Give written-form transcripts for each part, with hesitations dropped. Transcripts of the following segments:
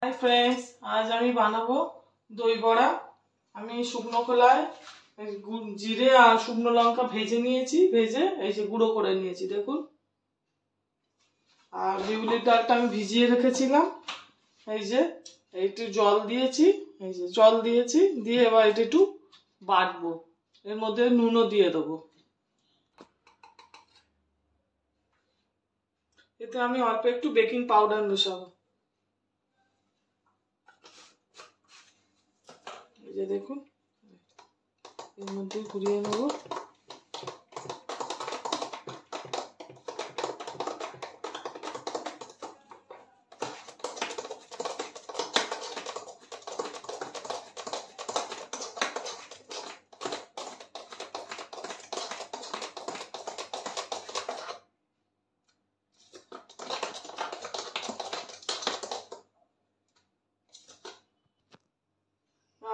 Hi friends, আজ আমি বানাবো দই বড়া। আমি শুকনো খোলায় জিরে আর শুকনো লঙ্কা ভেজে নিয়েছি, ভেজে এই যে গুঁড়ো করে নিয়েছি দেখুন। আর বিউলির ডালটা আমি ভিজিয়ে রেখেছিলাম, এই যে একটু জল দিয়েছি, এই যে জল দিয়েছি, দিয়ে এবার এটা একটু বাটবো। এর মধ্যে নুনও দিয়ে দেবো। এতে আমি অল্প একটু বেকিং পাউডার মেশাবো। এই যে দেখুন, এর মধ্যে ঘুরিয়ে নেবো।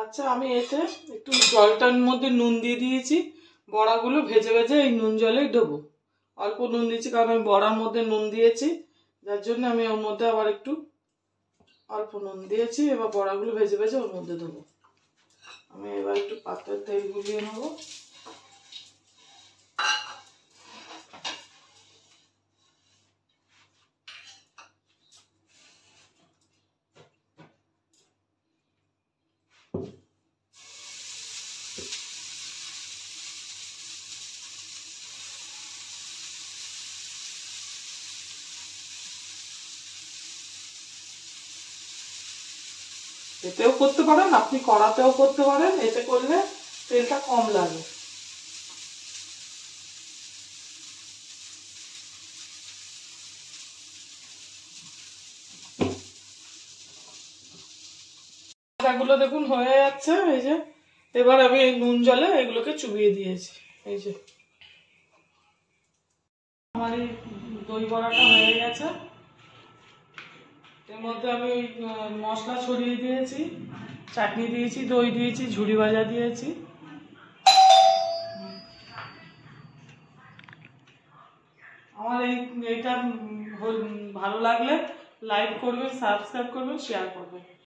আচ্ছা, আমি এতে একটু জলটার মধ্যে নুন দিয়ে দিয়েছি। বড়াগুলো ভেজে ভেজে এই নুন জলে দেবো। অল্প নুন দিয়েছি কারণ আমি বড়ার মধ্যে নুন দিয়েছি, যার জন্য আমি ওর মধ্যে আবার একটু অল্প নুন দিয়েছি। এবার বড়াগুলো ভেজে ভেজে ওর মধ্যে দেবো। আমি এবার একটু পাত্রের তেল গুলিয়ে নেবো। এতেও করতে পারেন, আপনি কড়াতেও করতে পারেন, এতে করলে তেলটা কম লাগে। এগুলো দেখুন হয়ে যাচ্ছে, এই যে এবার আমি এই নুন জলে এগুলোকে চুবিয়ে দিয়েছি। এই যে আমার এই দই বড়াটা হয়ে গেছে। এর মধ্যে আমি মশলা ছড়িয়ে দিয়েছি, চাটনি দিয়েছি, দই দিয়েছি, ঝুড়ি ভাজা দিয়েছি। আমার এইটা ভালো লাগলে লাইক করবেন, সাবস্ক্রাইব করবেন, শেয়ার করবেন।